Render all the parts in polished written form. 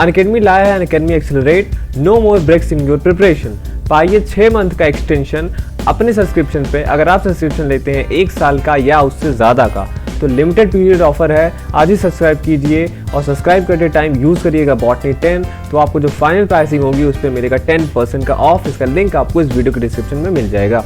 Unacademy लाया है Unacademy accelerate, no more breaks in your preparation. पाइए 6 मंथ का एक्सटेंशन अपने सब्सक्रिप्शन पे। अगर आप सब्सक्रिप्शन लेते हैं 1 साल का या उससे ज़्यादा का तो लिमिटेड पीरियड ऑफर है। आज ही सब्सक्राइब कीजिए और सब्सक्राइब करते टाइम यूज़ करिएगा बॉटनी 10, तो आपको जो फाइनल प्राइसिंग होगी उस पर मिलेगा 10% का ऑफ। इसका लिंक आपको इस वीडियो के डिस्क्रिप्शन में मिल जाएगा।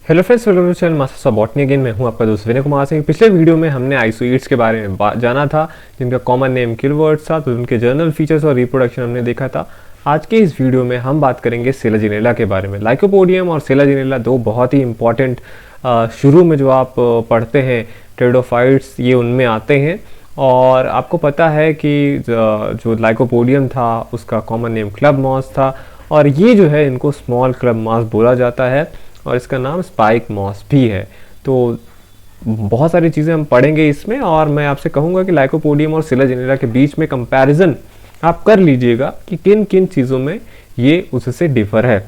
Hello friends, welcome to channel masters of botany. Again मैं हूं आपका दोस्त विनय कुमार सिंह। पिछले वीडियो में हमने आइसोइड्स के बारे में जाना था, जिनका कॉमन नेम किलवर्ड्स था, तो उनके जर्नल फीचर्स और रिप्रोडक्शन हमने देखा था। आज के इस वीडियो में हम बात करेंगे सेलाजिनेला के बारे में। लाइकोपोडियम और सेलाजिनेला दो बहुत ही इंपॉर्टेंट शुरू में जो आप पढ़ते हैं टेरिडोफाइट्स, ये उनमें आते हैं। और आपको पता है कि जो लाइकोपोडियम था उसका कॉमन नेम क्लब मॉस था, और ये जो है इनको स्मॉल क्लब मॉस बोला जाता है, और इसका नाम स्पाइक मॉस भी है। तो बहुत सारी चीज़ें हम पढ़ेंगे इसमें, और मैं आपसे कहूँगा कि लाइकोपोडियम और सेलाजिनेला के बीच में कंपैरिजन आप कर लीजिएगा कि किन किन चीज़ों में ये उससे डिफर है।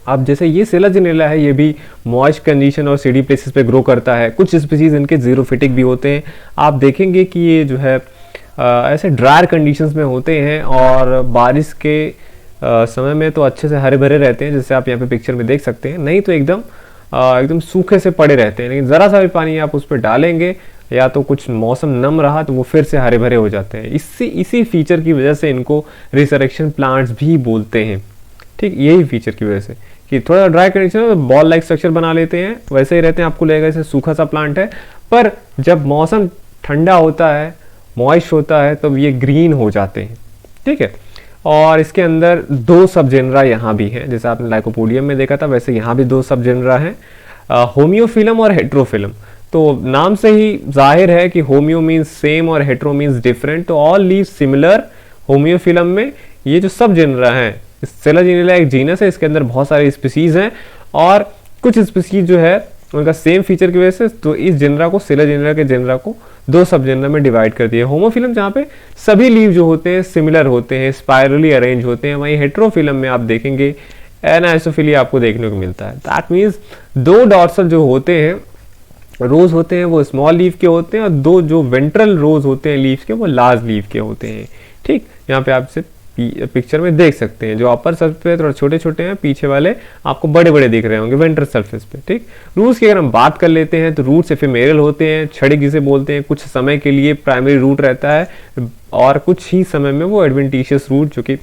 अब जैसे ये सेलाजिनेला है, ये भी मॉइस्ट कंडीशन और सीडी प्लेसेस पे ग्रो करता है। कुछ स्पीसीज इनके जीरोफिटिक भी होते हैं। आप देखेंगे कि ये जो है ऐसे ड्रायर कंडीशंस में होते हैं, और बारिश के समय में तो अच्छे से हरे भरे रहते हैं, जैसे आप यहाँ पे पिक्चर में देख सकते हैं। नहीं तो एकदम सूखे से पड़े रहते हैं, लेकिन ज़रा सा भी पानी आप उस पर डालेंगे या तो कुछ मौसम नम रहा तो वो फिर से हरे भरे हो जाते हैं। इसी फीचर की वजह से इनको रिसरेक्शन प्लांट्स भी बोलते हैं। ठीक, यही फीचर की वजह से कि थोड़ा ड्राई कंडीशन में बॉल लाइक स्ट्रक्चर बना लेते हैं, वैसे ही रहते हैं। आपको लगेगा जैसे सूखा सा प्लांट है, पर जब मौसम ठंडा होता है, मॉइस्ट होता है, तब ये ग्रीन हो जाते हैं। ठीक है, और इसके अंदर 2 सब जेनरा यहाँ भी हैं। जैसे आपने लाइकोपोडियम में देखा था, वैसे यहाँ भी 2 सब जेनरा हैं, होमियोफिलम और हेट्रोफिलम। तो नाम से ही जाहिर है कि होमियो मीन्स सेम और हेट्रो मीन्स डिफरेंट, तो ऑल लीव सिमिलर। होमियोफिलम में ये जो सब जेनरा हैं, सेलाजिनेला एक जीनस है, इसके अंदर बहुत सारे स्पीसीज हैं, और कुछ स्पीसीज जो है उनका सेम फीचर की वजह से तो इस जेनरा को, सेलाजिनेला के जेनरा को 2 सब जेनरा में डिवाइड कर दिया। होमोफिलम जहाँ पे सभी लीव जो होते हैं सिमिलर होते हैं, स्पाइरली अरेंज होते हैं। वहीं हेट्रोफिलम में आप देखेंगे एनाइसोफिली आपको देखने को मिलता है। दैट मीन्स 2 डॉर्सल जो होते हैं, रोज होते हैं, वो स्मॉल लीव के होते हैं, और 2 जो वेंट्रल रोज होते हैं लीव के, वो लार्ज लीव के होते हैं। ठीक, यहाँ पे आप सिर्फ पिक्चर में देख सकते हैं, जो अपर सरफेस पे थोड़ा छोटे छोटे हैं, पीछे वाले आपको बड़े बड़े दिख रहे होंगे वेंट्रल सरफेस पे। ठीक, रूट्स की अगर हम बात कर लेते हैं तो रूट्स एफेमेरल होते हैं, छड़िक जिसे बोलते हैं। कुछ समय के लिए प्राइमरी रूट रहता है, और कुछ ही समय में वो एडवेंटिशियस रूट, जो कि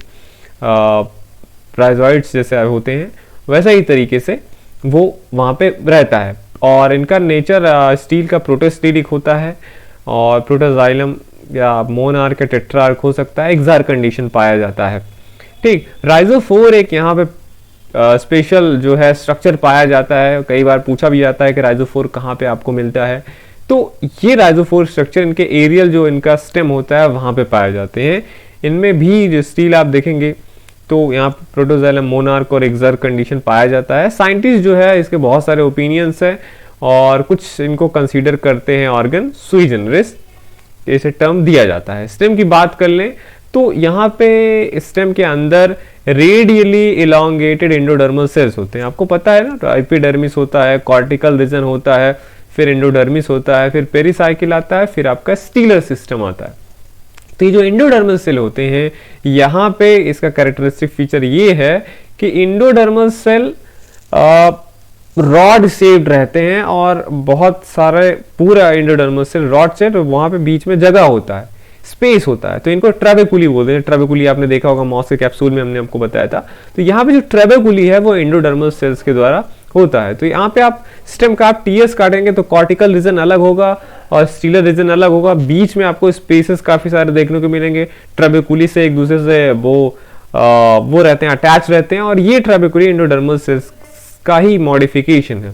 प्राइजॉइड्स जैसे होते हैं, वैसा ही तरीके से वो वहाँ पे रहता है। और इनका नेचर स्टील का प्रोटोस्टेरिक होता है, और प्रोटोजाइलम या मोनार्क या टेट्रार्क हो सकता है, एक्सार कंडीशन पाया जाता है। ठीक, राइजोफोर एक यहाँ पे स्पेशल जो है स्ट्रक्चर पाया जाता है। कई बार पूछा भी जाता है कि राइजोफोर कहाँ पे आपको मिलता है, तो ये राइजोफोर स्ट्रक्चर इनके एरियल जो इनका स्टेम होता है वहाँ पे पाए जाते हैं। इनमें भी जो स्टील आप देखेंगे तो यहाँ पे प्रोटोजाइलम, मोनार्क और एक्सार कंडीशन पाया जाता है। साइंटिस्ट जो है इसके बहुत सारे ओपिनियंस है, और कुछ इनको कंसीडर करते हैं ऑर्गन सुई जनरिस, इसे टर्म दिया जाता है। स्टेम की बात कर लें तो यहाँ पे स्टेम के अंदर रेडियली इलॉन्गेटेड एंडोडर्मल सेल्स होते हैं। आपको पता है ना, तो एपिडर्मिस होता है, कॉर्टिकल रीजन होता है, फिर एंडोडर्मिस होता है, फिर पेरिसाइकिल आता है, फिर आपका स्टीलर सिस्टम आता है। तो ये जो एंडोडर्मल सेल होते हैं, यहाँ पे इसका कैरेक्टरिस्टिक फीचर ये है कि एंडोडर्मल सेल रॉड शेप्ड रहते हैं, और बहुत सारे पूरा एंडोडर्मल सेल रॉड शेप्ड, वहां पे बीच में जगह होता है, स्पेस होता है, तो इनको ट्रेबेकुली बोलते हैं। ट्रेबेकुली आपने देखा होगा मॉस के कैप्सूल में, हमने आपको बताया था। तो यहाँ पे जो ट्रेबेकुली है वो एंडोडर्मल सेल्स के द्वारा होता है। तो यहाँ पे आप स्टेम का आप टीएस काटेंगे तो कॉर्टिकल रीजन अलग होगा और स्टीलर रीजन अलग होगा। बीच में आपको स्पेसेस काफी सारे देखने को मिलेंगे, ट्रेबेकुली से एक दूसरे से वो रहते हैं, अटैच रहते हैं, और ये ट्रेबेकुली एंडोडर्मल सेल्स का ही मॉडिफिकेशन है।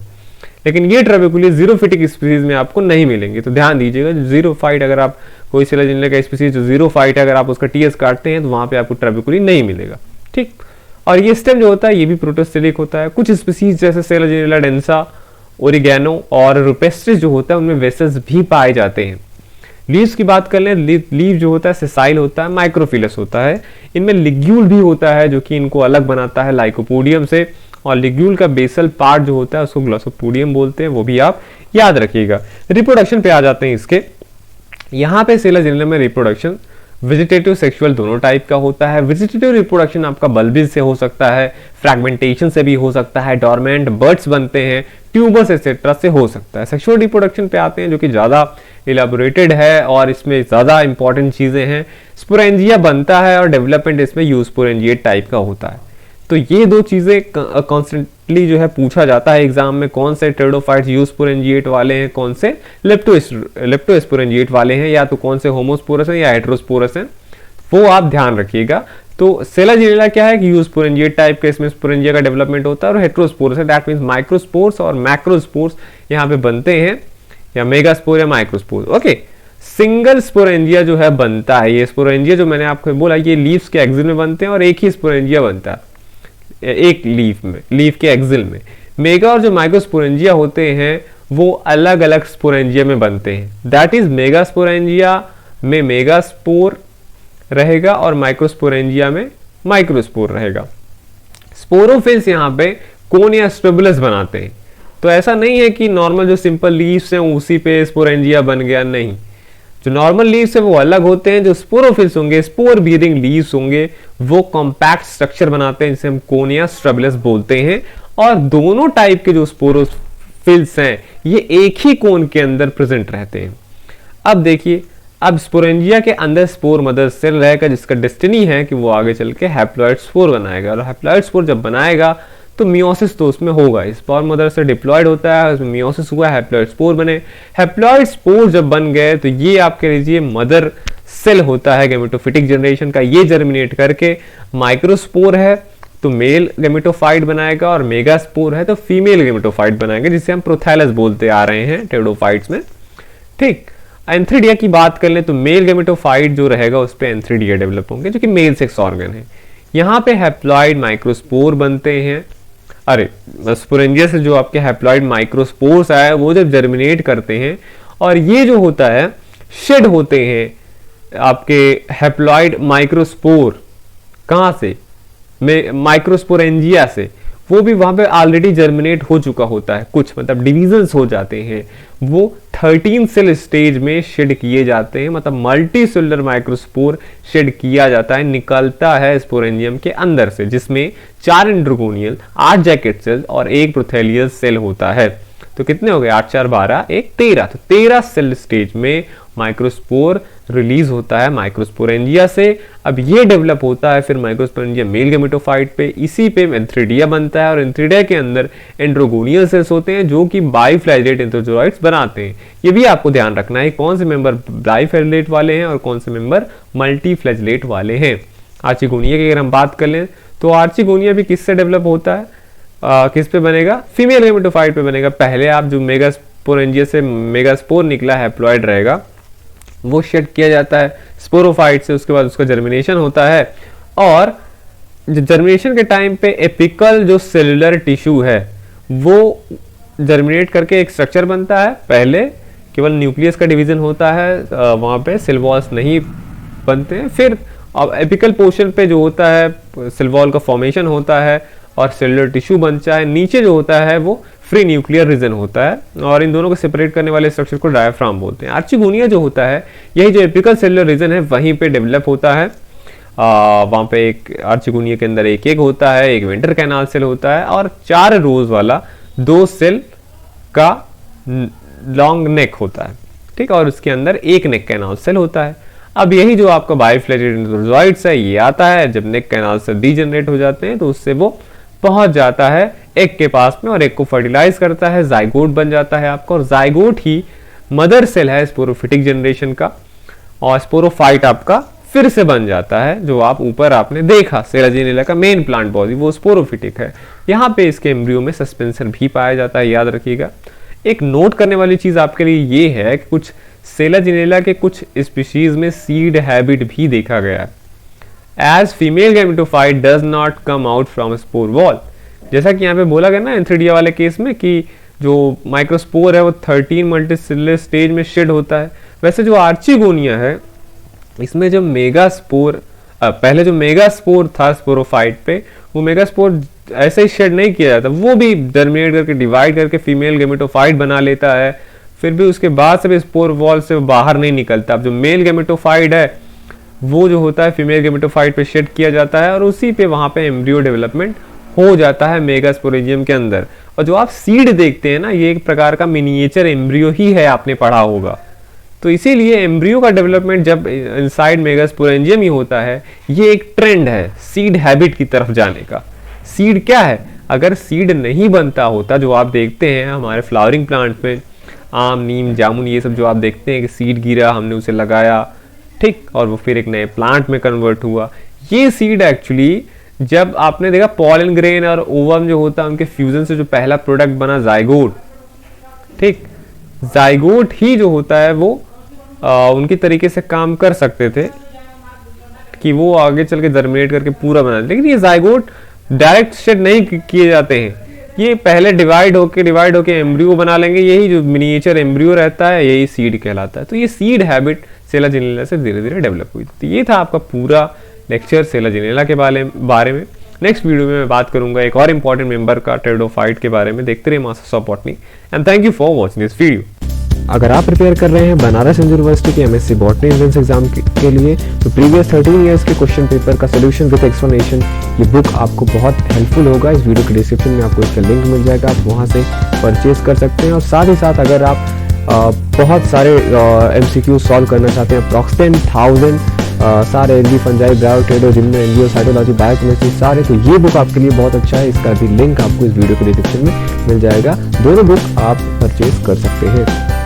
लेकिन ये ट्रेबेकुली जीरोफिटिक स्पीसीज में आपको नहीं मिलेंगे, तो ध्यान दीजिएगा। जीरोफाइट अगर आप कोई सेलाजिनेला का स्पीसीज जो जीरोफाइट है, अगर आप उसका टीएस काटते हैं तो वहां पे आपको ट्रेबेकुली नहीं मिलेगा। ठीक, और ये स्टेम जो होता है ये भी प्रोटोस्टेरिक होता है। कुछ स्पीसीज जैसे सेलाजिनेला डेंसा, ओरिगेनो और रुपेस्ट्रिस जो होता है उनमें वेसल्स भी पाए जाते हैं। लीव्स की बात कर लें, लीव जो होता है सेसाइल होता है, माइक्रोफिलस होता है। इनमें लिग्यूल भी होता है जो कि इनको अलग बनाता है लाइकोपोडियम से, और लिग्यूल का बेसल पार्ट जो होता है उसको ग्लॉसोपोडियम बोलते हैं, वो भी आप याद रखिएगा। रिप्रोडक्शन पे आ जाते हैं इसके। यहाँ पे सेला जेनिला में रिप्रोडक्शन वेजिटेटिव सेक्सुअल दोनों टाइप का होता है। वेजिटेटिव रिप्रोडक्शन आपका बल्बिज से हो सकता है, फ्रैगमेंटेशन से भी हो सकता है, डोरमेंट बर्ड्स बनते हैं, ट्यूबर्स एक्सेट्रा से हो सकता है। सेक्सुअल रिप्रोडक्शन पे आते हैं जो कि ज्यादा इलाबोरेटेड है और इसमें ज्यादा इंपॉर्टेंट चीजें हैं। स्पोरेंजिया बनता है और डेवलपमेंट इसमें यूस्पोरेंजिएट टाइप का होता है। तो ये दो चीजें कॉन्स्टेंटली जो है पूछा जाता है एग्जाम में, कौन से टेरिडोफाइट्स यूस्पोरेंजिएट वाले हैं, कौन से लेप्टोस्पोरेंजिएट वाले हैं, या तो कौन से होमोस्पोरस हैं या हेटेरोस्पोरस हैं, वो आप ध्यान रखिएगा। तो सेला जेनिला क्या है कि यूस्पोरेंजिएट टाइप का, इसमें स्पोरेंजिया का डेवलपमेंट होता है, और हेटेरोस्पोरस है दैट मींस माइक्रोस्पोर्स और मैक्रोस्पोर्स यहाँ पे बनते हैं, या मेगास्पोर या माइक्रोस्पोर। ओके, सिंगल स्पोरेंजिया जो है बनता है, ये स्पोरेंजिया जो मैंने आपको बोला ये लीव्स के एक्सिल में बनते हैं और एक ही स्पोरेंजिया बनता है एक लीफ के एक्सिल में। मेगा और जो माइक्रोस्पोरेंजिया होते हैं वो अलग अलग स्पोरेंजिया में बनते हैं। दैट इज मेगा स्पोरेंजिया में मेगास्पोर रहेगा और माइक्रोस्पोरेंजिया में माइक्रोस्पोर रहेगा। स्पोरोफिल्स यहाँ पे कोन या स्ट्रोबुलस बनाते हैं। तो ऐसा नहीं है कि नॉर्मल जो सिंपल लीव्स हैं उसी पे स्पोरेंजिया बन गया, नहीं। जो नॉर्मल लीव्स है वो अलग होते हैं। जो स्पोरोफिल्स होंगे, स्पोर बीयरिंग लीव्स होंगे, वो कॉम्पैक्ट स्ट्रक्चर बनाते हैं जिसे हम कोन या स्ट्रबुलस बोलते हैं। और दोनों टाइप के जो स्पोरोफिल्स हैं ये एक ही कोन के अंदर प्रेजेंट रहते हैं। अब देखिए, अब स्पोरेंजिया के अंदर स्पोर मदर सेल रहेगा जिसका डेस्टिनी है कि वो आगे चल के हैप्लॉइड स्पोर बनाएगा, और हैप्लॉइड स्पोर जब बनाएगा तो मियोसिस तो उसमें होगा। स्पोर मदर से डिप्लॉयड होता है, उसमें मियोसिस हुआ, हैप्लॉइड स्पोर बने। हैप्लॉइड स्पोर जब बन गए तो ये आप कह लीजिए मदर सेल होता है गैमेटोफिटिक जनरेशन का, ये जर्मिनेट करके माइक्रोस्पोर है तो मेल गैमेटोफाइट बनाएगा, और मेगास्पोर है तो फीमेल गैमेटोफाइट बनाएगा, जिसे हम प्रोथैलस बोलते आ रहे हैं टेरिडोफाइट्स में। ठीक, एंथ्रीडिया की बात कर लें तो मेल गैमेटोफाइट जो रहेगा उस पर एंथ्रीडिया डेवलप होंगे जो कि मेल सेक्स ऑर्गन है। यहाँ पे हैप्लॉइड माइक्रोस्पोर बनते हैं। अरे, स्पोरेंजिया से जो आपके हैप्लॉइड माइक्रोस्पोर्स आए वो जब जर्मिनेट करते हैं, और ये जो होता है शेड होते हैं आपके हैप्लॉइड माइक्रोस्पोर, कहाँ से, माइक्रोस्पोरेंजिया से, वो भी वहां पे ऑलरेडी जर्मिनेट हो चुका होता है, कुछ मतलब डिविजन्स हो जाते हैं, वो 13 सेल स्टेज में शेड किए जाते हैं, मतलब मल्टी सेलुलर माइक्रोस्पोर शेड किया जाता है, निकलता है स्पोरेंजियम के अंदर से, जिसमें 4 एंड्रोगोनियल, 8 जैकेट सेल और 1 प्रोथेलियस सेल होता है। तो कितने हो गए, 8 4 12 1 13। तो 13 सेल स्टेज में माइक्रोस्पोर रिलीज होता है माइक्रोस्पोरेंजिया से। अब ये डेवलप होता है फिर माइक्रोस्पोरेंजिया मेल गैमेटोफाइट पे, इसी पे एंथ्रीडिया बनता है, और एंथ्रीडिया के अंदर एंड्रोगोनियल सेल्स होते हैं जो कि बाइफ्लैजेलेट एंथ्रोजोइट्स बनाते हैं। ये भी आपको ध्यान रखना है कौन से मेंबर बाइफ्लैजेलेट वाले हैं और कौन से मेंबर मल्टीफ्लैजेलेट वाले हैं। आर्चिगोनिया की अगर हम बात कर लें तो आर्चिगोनिया भी किससे डेवलप होता है, किस पे बनेगा, फीमेल गैमेटोफाइट पे बनेगा। पहले आप जो मेगास्पोरेंजिया से मेगास्पोर निकला हैप्लॉइड रहेगा वो शेड किया जाता है स्पोरोफाइट से, उसके बाद उसका जर्मिनेशन होता है, और जर्मिनेशन के टाइम पे एपिकल जो सेलुलर टिश्यू है वो जर्मिनेट करके एक स्ट्रक्चर बनता है। पहले केवल न्यूक्लियस का डिवीजन होता है, वहां पे सेल वॉल्स नहीं बनते हैं। फिर अब एपिकल पोर्शन पे जो होता है सेल वॉल का फॉर्मेशन होता है और सेलुलर टिश्यू बनता है। नीचे जो होता है वो फ्री न्यूक्लियर रीजन होता है, और इन दोनों को सेपरेट करने वाले स्ट्रक्चर को डायफ्राम बोलते हैं। आर्चिगोनिया जो होता है यही जो एपिकल सेलुलर रीजन है वहीं पे डेवलप होता है। वहां पे एक आर्चिगोनिया के अंदर एक एग होता है, एक वेंटर कैनाल सेल होता है, और 4 रोज वाला 2 सेल का लॉन्ग नेक होता है। ठीक, और उसके अंदर एक नेक कैनाल सेल होता है। अब यही जो आपका बाइफ्लैजेलेट एंथ्रोजोइट्स है ये आता है जब नेक कैनाल सेल डीजनरेट हो जाते हैं तो उससे वो पहुंच जाता है एग के पास में और एग को फर्टिलाइज करता है, जाइगोट बन जाता है आपका, और जाइगोट ही मदर सेल है स्पोरोफिटिक जनरेशन का, और स्पोरोफाइट आपका फिर से बन जाता है। जो आप ऊपर आपने देखा सेला जेनिला का मेन प्लांट बॉडी वो स्पोरोफिटिक है। यहाँ पे इसके एम्ब्रियो में सस्पेंसर भी पाया जाता है, याद रखिएगा। एक नोट करने वाली चीज आपके लिए ये है कि कुछ सेला जेनिला के कुछ स्पीशीज में सीड हैबिट भी देखा गया है। As female gametophyte does not come out from spore wall, जैसा कि यहाँ पे बोला गया ना एंथ्रीडिया वाले केस में कि जो माइक्रोस्पोर है वो 13 मल्टीसेलुलर स्टेज में शेड होता है, वैसे जो आर्चिगोनिया है इसमें जो मेगास्पोर, पहले जो मेगास्पोर था स्पोरोफाइट पे, वो मेगास्पोर ऐसे ही शेड नहीं किया जाता, वो भी जर्मिनेट करके डिवाइड करके फीमेल गेमेटोफाइट बना लेता है, फिर भी उसके बाद से भी स्पोर वॉल से बाहर नहीं निकलता। अब जो मेल गेमेटोफाइट है वो जो होता है फीमेल गेमेटोफाइट पे शेड किया जाता है और उसी पे वहां पे एम्ब्रियो डेवलपमेंट हो जाता है मेगास्पोरेंजियम के अंदर। और जो आप सीड देखते हैं ना, ये एक प्रकार का मिनिएचर एम्ब्रियो ही है, आपने पढ़ा होगा। तो इसीलिए एम्ब्रियो का डेवलपमेंट जब इनसाइड मेगास्पोरेंजियम ही होता है, ये एक ट्रेंड है सीड हैबिट की तरफ जाने का। सीड क्या है? अगर सीड नहीं बनता होता, जो आप देखते हैं हमारे फ्लावरिंग प्लांट में, आम, नीम, जामुन, ये सब जो आप देखते हैं कि सीड गिरा, हमने उसे लगाया, ठीक, और वो फिर एक नए प्लांट में कन्वर्ट हुआ। ये सीड एक्चुअली जब आपने देखा पॉलन ग्रेन और ओवम जो होता है उनके फ्यूजन से जो पहला प्रोडक्ट बना जाइगोट, ठीक, जाइगोट ही जो होता है वो उनकी तरीके से काम कर सकते थे कि वो आगे चल के जर्मिनेट करके पूरा बना, लेकिन ये जाइगोट डायरेक्ट शेड नहीं किए जाते हैं, ये पहले डिवाइड होके एम्ब्रियो बना लेंगे। यही जो मिनिएचर एम्ब्रियो रहता है यही सीड कहलाता है। तो ये सीड हैबिट सेला जिनेला से धीरे धीरे डेवलप हुई। तो ये था आपका पूरा लेक्चर सेला जिनेला के बारे में। नेक्स्ट वीडियो में मैं बात करूंगा एक और इंपॉर्टेंट मेंबर का, टेरिडोफाइट के बारे में। देखते रहिए masters of botany and thank you for watching this video. अगर आप प्रिपेयर कर रहे हैं बनारस हिंदू यूनिवर्सिटी के एमएससी बॉटनी एंट्रेंस एग्जाम के लिए, तो प्रीवियस 13 इयर्स के क्वेश्चन पेपर का सोल्यूशन विद एक्सप्लेनेशन, ये बुक आपको बहुत हेल्पफुल होगा। इस वीडियो के डिस्क्रिप्शन में आपको इसका लिंक मिल जाएगा, आप वहां से परचेज कर सकते हैं। और साथ ही साथ अगर आप बहुत सारे MCQ सॉल्व करना चाहते हैं, अप्रॉक्स 10,000 सारे LG, fungi, ब्रायो, टेडो, gymno, NGO, cytology, biochemistry सारे, तो ये बुक आपके लिए बहुत अच्छा है। इसका भी लिंक आपको इस वीडियो के डिस्क्रिप्शन में मिल जाएगा। दोनों बुक आप परचेज कर सकते हैं।